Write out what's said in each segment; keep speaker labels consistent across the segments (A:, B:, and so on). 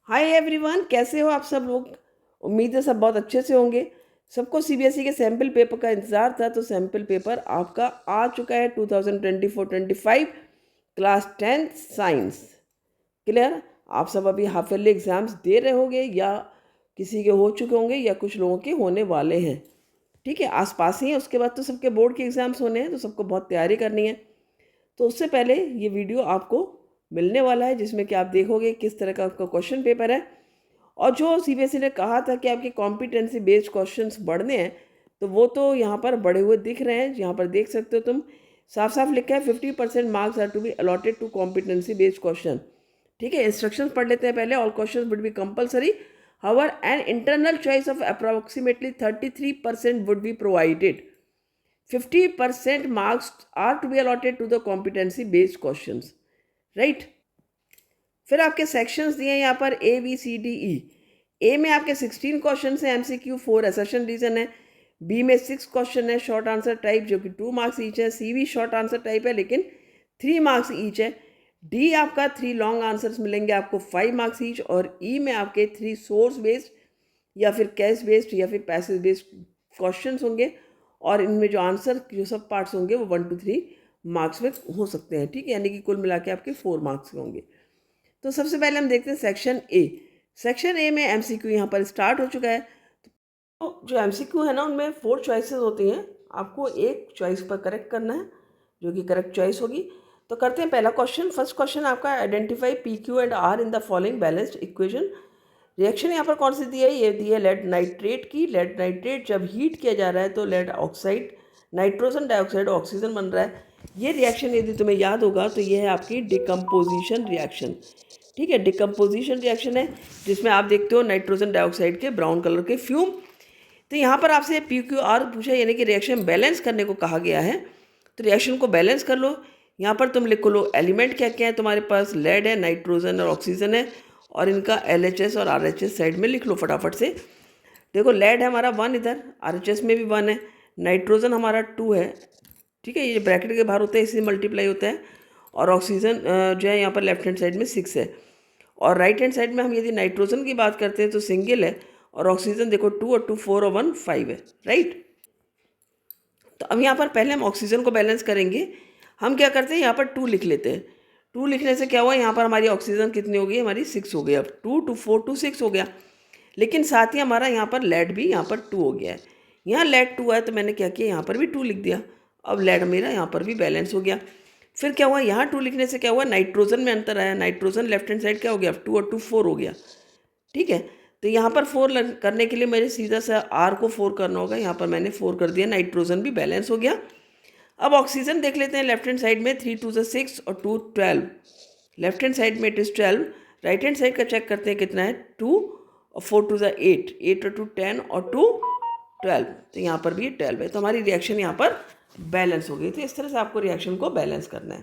A: Hi everyone, कैसे हो आप सब लोग। उम्मीद है सब बहुत अच्छे से होंगे। सबको सीबीएसई के सैम्पल पेपर का इंतज़ार था, तो सैम्पल पेपर आपका आ चुका है 2024-25 क्लास 10th साइंस। क्लियर। आप सब अभी हाफ ईयरली एग्ज़ाम्स दे रहे होंगे या किसी के हो चुके होंगे या कुछ लोगों के होने वाले हैं। ठीक है, आसपास ही है। उसके बाद तो सबके बोर्ड के एग्ज़ाम्स होने हैं, तो सबको बहुत तैयारी करनी है। तो उससे पहले ये वीडियो आपको मिलने वाला है, जिसमें कि आप देखोगे किस तरह का आपका क्वेश्चन पेपर है। और जो सीबीएसई ने कहा था कि आपके कॉम्पिटेंसी बेस्ड क्वेश्चंस बढ़ने हैं, तो वो तो यहाँ पर बढ़े हुए दिख रहे हैं। यहाँ पर देख सकते हो तुम, साफ साफ लिखा है 50% marks are to be allotted to competency based question. ठीक है, इंस्ट्रक्शंस पढ़ लेते हैं पहले। All question would be compulsory, however an internal choice of approximately 33% would be provided. 50% marks are to be allotted to the competency based questions, right? फिर आपके sections दिए हैं यहाँ पर A B C D E. ए में आपके 16 question है, MCQ 4 assertion reason है। बी में 6 क्वेश्चन है शॉर्ट आंसर टाइप, जो कि 2 मार्क्स ईच है। सी भी शॉर्ट आंसर टाइप है लेकिन 3 मार्क्स ईच है। डी आपका 3 लॉन्ग आंसर्स मिलेंगे आपको 5 मार्क्स ईच। और ई में आपके 3 सोर्स बेस्ड या फिर कैश बेस्ड या फिर पैसेज बेस्ड क्वेश्चन होंगे। और इनमें जो आंसर जो सब पार्ट्स होंगे वो 1 to 3 मार्क्स में हो सकते हैं। ठीक है, यानी कि कुल मिला के आपके 4 मार्क्स होंगे। तो सबसे पहले हम देखते हैं सेक्शन ए। सेक्शन ए में एमसीक्यू यहाँ पर स्टार्ट हो चुका है। तो जो एमसीक्यू है ना, उनमें 4 चॉइसेस होती हैं। आपको एक चॉइस पर करेक्ट करना है, जो कि करेक्ट चॉइस होगी। तो करते हैं पहला क्वेश्चन। फर्स्ट क्वेश्चन आपका, identify P Q and R in the following balanced equation. Reaction यहाँ पर कौन सी दी है? ये दी है लेड नाइट्रेट की। लेड नाइट्रेट जब हीट किया जा रहा है तो lead oxide, nitrogen dioxide, oxygen बन रहा है। ये रिएक्शन यदि तुम्हें याद होगा तो ये है आपकी डिकम्पोजिशन रिएक्शन। ठीक है, डिकम्पोजिशन रिएक्शन है जिसमें आप देखते हो नाइट्रोजन डाइऑक्साइड के ब्राउन कलर के फ्यूम। तो यहाँ पर आपसे पी क्यू आर पूछा, यानी कि रिएक्शन बैलेंस करने को कहा गया है। तो रिएक्शन को बैलेंस कर लो। यहाँ पर तुम लिखो लो एलिमेंट क्या क्या है तुम्हारे पास। लेड है, नाइट्रोजन और ऑक्सीजन है, और इनका LHS और RHS साइड में लिख लो फटाफट से। देखो, लेड है हमारा 1, इधर RHS में भी 1 है। नाइट्रोजन हमारा 2 है। ठीक है, ये ब्रैकेट के बाहर होता है इसलिए मल्टीप्लाई होता है। और ऑक्सीजन जो है यहाँ पर लेफ्ट हैंड साइड में 6 है। और राइट हैंड साइड में हम यदि नाइट्रोजन की बात करते हैं तो सिंगल है। और ऑक्सीजन देखो 2 और 2 4 और 1 5 है, राइट। तो अब यहाँ पर पहले हम ऑक्सीजन को बैलेंस करेंगे। हम क्या करते हैं, यहाँ पर 2 लिख लेते हैं। 2 लिखने से क्या हुआ, यहाँ पर हमारी ऑक्सीजन कितनी हो गई, हमारी 6 हो गई। अब 2 2 4 2 6 हो गया। लेकिन साथ ही हमारा यहाँ पर लेड भी यहाँ पर 2 हो गया है। यहाँ लेड 2 है तो मैंने क्या किया, यहाँ पर भी 2 लिख दिया। अब लेड मेरा यहाँ पर भी बैलेंस हो गया। फिर क्या हुआ, यहाँ 2 लिखने से क्या हुआ, नाइट्रोजन में अंतर आया। नाइट्रोजन लेफ्ट हैंड साइड क्या हो गया, 2 और 2 4 हो गया। ठीक है, तो यहाँ पर 4 करने के लिए मुझे सीधा सा आर को 4 करना होगा। यहाँ पर मैंने 4 कर दिया, नाइट्रोजन भी बैलेंस हो गया। अब ऑक्सीजन देख लेते हैं। लेफ्ट हैंड साइड में 3 2 6 और 2 12। लेफ्ट हैंड साइड में it is 12। Right hand side का चेक करते हैं कितना है, 2 और 4 2 8, 8 और 2 10 और 2 12। तो यहाँ पर भी 12 है। तो हमारी रिएक्शन यहाँ पर बैलेंस हो गई। तो इस तरह से आपको रिएक्शन को बैलेंस करना है।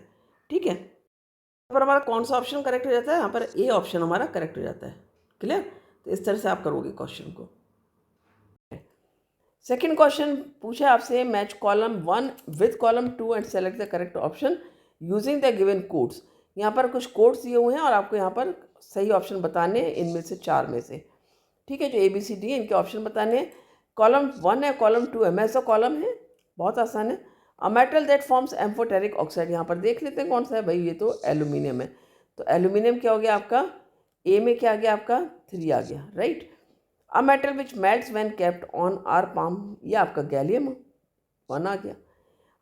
A: ठीक है, यहाँ पर हमारा कौन सा ऑप्शन करेक्ट हो जाता है, यहाँ पर ए ऑप्शन हमारा करेक्ट हो जाता है। क्लियर। तो इस तरह से आप करोगे क्वेश्चन को। सेकेंड क्वेश्चन पूछा आपसे, match column 1 with column 2 and select the correct option using the given codes. यहाँ पर कुछ कोड्स दिए हुए हैं और आपको यहाँ पर सही ऑप्शन बताने हैं इनमें से 4 में से। ठीक है, जो ABCD है इनके ऑप्शन बताने हैं। कॉलम 1 है, कॉलम 2 है, मैसा कॉलम है, बहुत आसान है। अ metal that forms amphoteric oxide, यहाँ पर देख लेते हैं कौन सा है भाई, ये तो एल्यूमिनियम है। तो एल्यूमिनियम क्या हो गया आपका, ए में क्या आ गया आपका, 3 आ गया, right. A metal which melts when kept on our palm, ये आपका गैलियम 1 आ गया।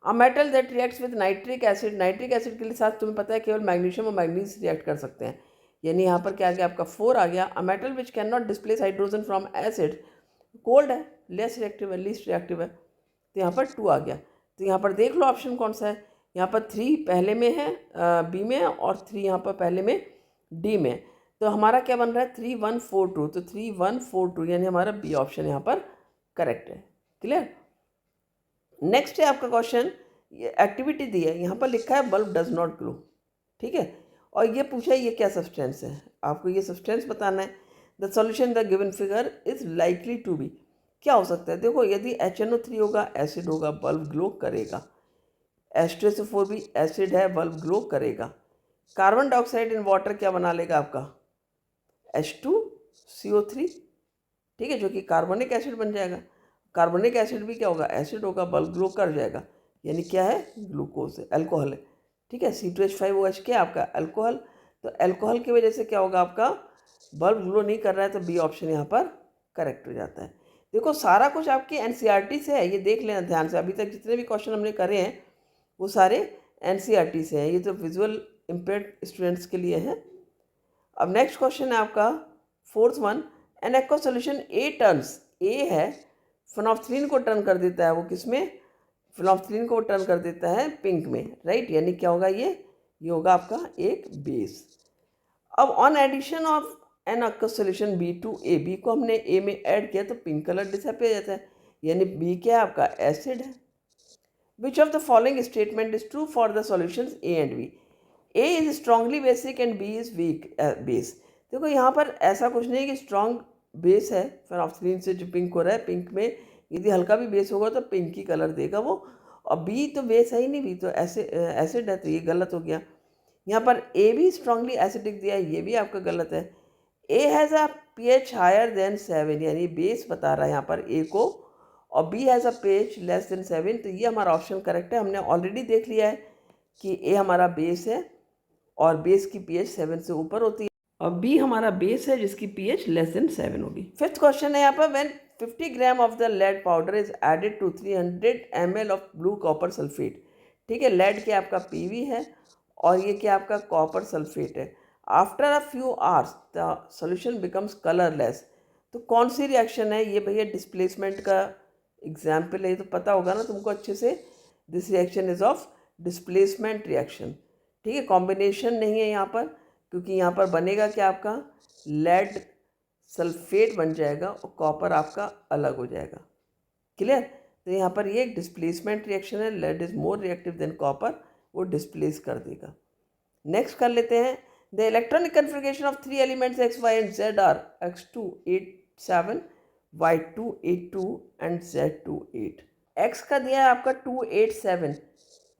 A: A metal that reacts with nitric acid, nitric acid के लिए साथ तुम्हें पता है केवल मैग्नीशियम और मैग्नीज रिएक्ट कर सकते हैं, यानी यहाँ पर क्या आ गया आपका 4 आ गया। A metal which can not displace hydrogen from acid, cold है, लेस रिएक्टिव है, लीस्ट रिएक्टिव है, तो यहाँ पर 2 आ गया। तो यहाँ पर देख लो ऑप्शन कौन सा है। यहाँ पर 3 पहले में है बी में, और 3 यहाँ पर पहले में डी में। तो हमारा क्या बन रहा है, 3 1 4 2। तो 3 1 4 2 यानी हमारा बी ऑप्शन यहाँ पर करेक्ट है। क्लियर। नेक्स्ट है आपका क्वेश्चन, ये एक्टिविटी दी है, यहाँ पर लिखा है बल्ब डज नॉट ग्लो। ठीक है, और ये पूछा है ये क्या सब्सटेंस है, आपको ये सब्सटेंस बताना है। The solution the given figure is likely to be, क्या हो सकता है। देखो, यदि HNO3 होगा, एसिड होगा, बल्ब ग्लो करेगा। H2SO4 भी एसिड है, बल्ब ग्लो करेगा। कार्बन डाइऑक्साइड इन वाटर क्या बना लेगा आपका, H2CO3, ठीक है, जो कि कार्बोनिक एसिड बन जाएगा। कार्बोनिक एसिड भी क्या होगा, एसिड होगा, बल्ब ग्लो कर जाएगा, यानी क्या है, ग्लूकोज है, अल्कोहल है, ठीक है। C2H5OH क्या है आपका, अल्कोहल। तो अल्कोहल की वजह से क्या होगा, आपका बल्ब ग्लो नहीं कर रहा है, तो बी ऑप्शन यहाँ पर करेक्ट हो जाता है। देखो सारा कुछ आपकी NCERT से है, ये देख लेना ध्यान से। अभी तक जितने भी क्वेश्चन हमने करे हैं वो सारे NCERT से हैं, ये तो विजुअल इम्पेयर्ड स्टूडेंट्स के लिए है। अब नेक्स्ट क्वेश्चन है आपका 4th one, an aqua solution A turns, A है फिनोल्फ्थालीन को टर्न कर देता है, वो किस में, फिनोल्फ्थालीन को टर्न कर देता है पिंक में, राइट, यानी क्या होगा, ये होगा आपका एक बेस। अब on addition of an aqua solution B to A, B को हमने ए में ऐड किया तो पिंक कलर डिसअपियर हो जाता है, यानी बी क्या है आपका, एसिड है। Which of the following statement is true for the solutions A and B, A is strongly basic and B is weak base. देखो यहाँ पर ऐसा कुछ नहीं कि स्ट्रांग बेस है फिनोल्फ्थालीन से जो पिंक हो रहा है, पिंक में यदि हल्का भी बेस होगा तो पिंक ही कलर देगा वो, और बी तो बेस है ही नहीं, बी तो एसिड है, तो ये गलत हो गया। यहाँ पर ए भी स्ट्रांगली एसिडिक दिया है, ये भी आपका गलत है। A has a pH higher than 7, यानी बेस बता रहा है यहाँ पर ए को, और B has a pH less than 7, तो ये हमारा ऑप्शन करेक्ट है। हमने ऑलरेडी देख लिया है कि ए हमारा बेस है और बेस की pH 7 से ऊपर होती है, और बी हमारा बेस है जिसकी pH लेस देन 7 होगी। 5th क्वेश्चन है यहाँ पर, when 50 gram of the lead powder is added to 300 ml of blue copper sulphate, ठीक है, लेड क्या आपका PV है और ये क्या आपका कॉपर सल्फेट है। After a few hours the solution becomes colourless, तो कौन सी रिएक्शन है ये भैया, डिस्प्लेसमेंट का एग्जाम्पल है, ये तो पता होगा ना तुमको अच्छे से। This reaction is of displacement reaction, ठीक है, कॉम्बिनेशन नहीं है यहाँ पर, क्योंकि यहाँ पर बनेगा क्या आपका, लेड सल्फेट बन जाएगा और कॉपर आपका अलग हो जाएगा, क्लियर। तो यहाँ पर ये एक डिस्प्लेसमेंट रिएक्शन है, lead is more reactive than copper, वो डिस्प्लेस कर देगा। नेक्स्ट कर लेते हैं, the electronic configuration of 3 elements x, y and z are x2 8 7, y2 8 2 and z2 8। x का दिया है आपका 2 8 7,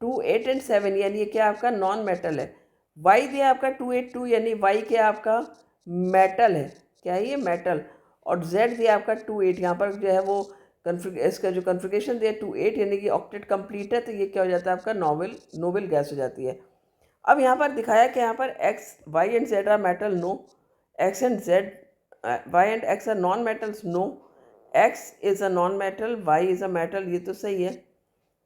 A: 2 8 एंड 7, यानी ये क्या आपका नॉन मेटल है। y दिया आपका 2 8 2, यानी y क्या आपका मेटल है, क्या है ये मेटल। और z दिया आपका 2 8, यहाँ पर जो है वो इसका जो कन्फिगरेशन दिया 2 8, यानी कि ऑक्टेट कंप्लीट है, तो ये क्या हो जाता है आपका नोबेल गैस हो जाती है। अब यहाँ पर दिखाया कि यहाँ पर x y and z are metal, no, x and z y and x are non metals, no, x is a non metal, y is a metal, ये तो सही है,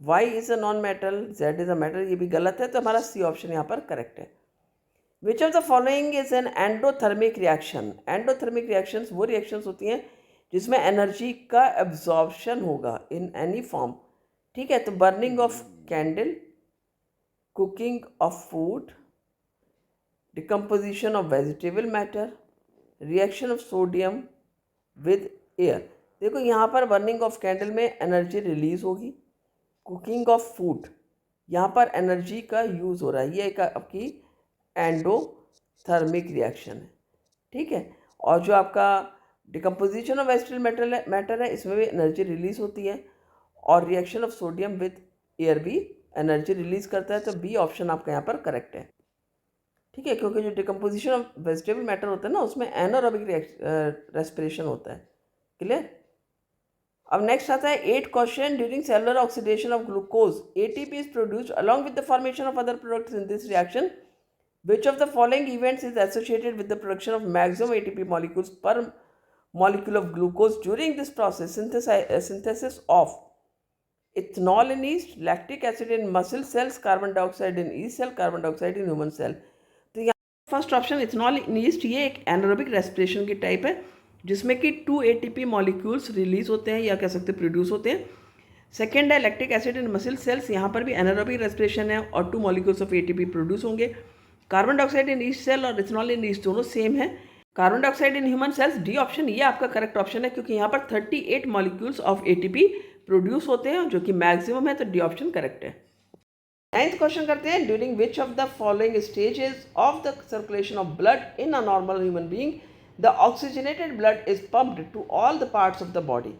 A: y is a non metal, z is a metal, ये भी गलत है, तो हमारा सी ऑप्शन यहाँ पर करेक्ट है। Which of the following is an endothermic reaction, endothermic reactions वो रिएक्शंस होती हैं जिसमें एनर्जी का एब्जॉर्प्शन होगा इन एनी फॉर्म, ठीक है। तो burning of candle, cooking of food, decomposition of vegetable matter, reaction of sodium with air। देखो यहाँ पर बर्निंग ऑफ कैंडल में एनर्जी रिलीज होगी, कुकिंग ऑफ फूड यहाँ पर एनर्जी का यूज़ हो रहा है, ये एक आपकी एंडोथर्मिक रिएक्शन है, ठीक है। और जो आपका डिकम्पोजिशन ऑफ वेजिटेबल मैटर है, इसमें भी एनर्जी रिलीज होती है, और reaction of sodium with air भी एनर्जी रिलीज करता है, तो बी ऑप्शन आपका यहाँ पर करेक्ट है, ठीक है, क्योंकि जो डिकम्पोजिशन ऑफ वेजिटेबल मैटर होता है ना, उसमें एनारोबिक रेस्पिरेशन होता है, क्लियर। अब नेक्स्ट आता है 8th question, during cellular oxidation of glucose ATP is produced along with the formation of other products in this reaction, which of the following events is associated with the production of maximum ATP molecules पर molecule of glucose during this process, synthesis of ethanol in yeast, lactic acid in muscle cells, carbon dioxide in yeast cell, carbon dioxide in human cell। तो यहाँ first option ethanol इन yeast, ये एक anaerobic respiration की type है जिसमें कि 2 ATP molecules release होते हैं या कह सकते हैं प्रोड्यूस होते हैं। सेकेंड है lactic acid in muscle cells, यहाँ पर भी एनारोबिक रेस्पिरेशन है और 2 मॉलिक्यूल्स ऑफ ATP प्रोड्यूस होंगे। Carbon dioxide in yeast cell और इथेनॉल इन ईस्ट दोनों सेम है। Carbon dioxide in human cells, D option ये आपका करेक्ट ऑप्शन है, क्योंकि यहाँ पर 38 मॉलिक्यूल्स ऑफ ATP प्रोड्यूस होते हैं जो कि मैक्सिमम है, तो डी ऑप्शन करेक्ट है। 9th क्वेश्चन करते हैं, during which of the following stages of the circulation of blood in a normal human being the oxygenated blood is pumped to all the parts of the body.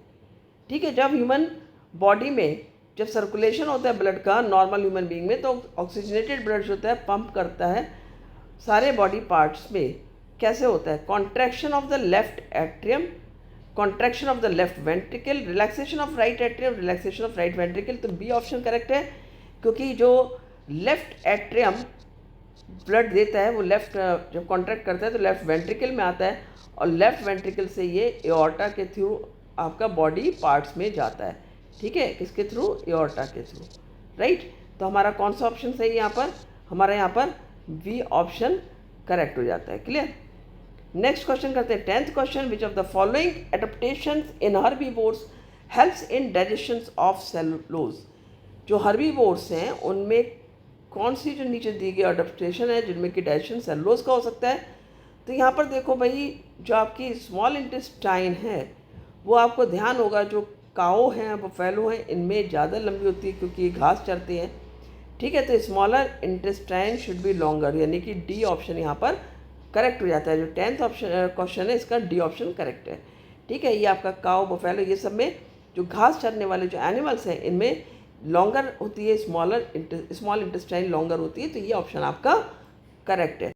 A: ठीक है, जब human body में जब circulation होता है blood का normal human being में, तो ऑक्सीजनेटेड ब्लड जो होता है पंप करता है सारे बॉडी पार्ट्स में, कैसे होता है? Contraction of the left atrium, contraction of the left ventricle, relaxation of right atrium, relaxation of right ventricle. तो बी ऑप्शन करेक्ट है, क्योंकि जो लेफ्ट एट्रियम ब्लड देता है वो लेफ्ट जब कॉन्ट्रैक्ट करता है तो लेफ्ट वेंट्रिकल में आता है, और लेफ्ट वेंट्रिकल से ये एओर्टा के थ्रू आपका बॉडी पार्ट्स में जाता है। ठीक है, किसके थ्रू? एओर्टा के थ्रू, राइट। तो हमारा कौन सा ऑप्शन सही है यहाँ पर? हमारा यहाँ पर बी ऑप्शन करेक्ट हो जाता है। क्लियर? नेक्स्ट क्वेश्चन करते हैं 10th question. Which of the following adaptations in herbivores helps in digestion of cellulose? जो हर्बीवोर्स हैं उनमें कौन सी जो नीचे दी गई अडेप्टेशन है जिनमें कि डाइजेशन सेलुलोज का हो सकता है? तो यहाँ पर देखो भाई, जो आपकी स्मॉल इंटेस्टाइन है वो आपको ध्यान होगा, जो काओ हैं, बफेलो हैं, इनमें ज़्यादा लंबी होती है क्योंकि ये घास चरते हैं। ठीक है, तो smaller intestine should be longer, यानी कि डी ऑप्शन यहाँ पर करेक्ट हो जाता है। जो 10th ऑप्शन क्वेश्चन है इसका डी ऑप्शन करेक्ट है। ठीक है, ये आपका काओ, बफेलो, ये सब में जो घास चरने वाले जो एनिमल्स हैं इनमें लॉन्गर होती है, स्मॉल इंटेस्टाइन लॉन्गर होती है, तो ये ऑप्शन आपका करेक्ट है।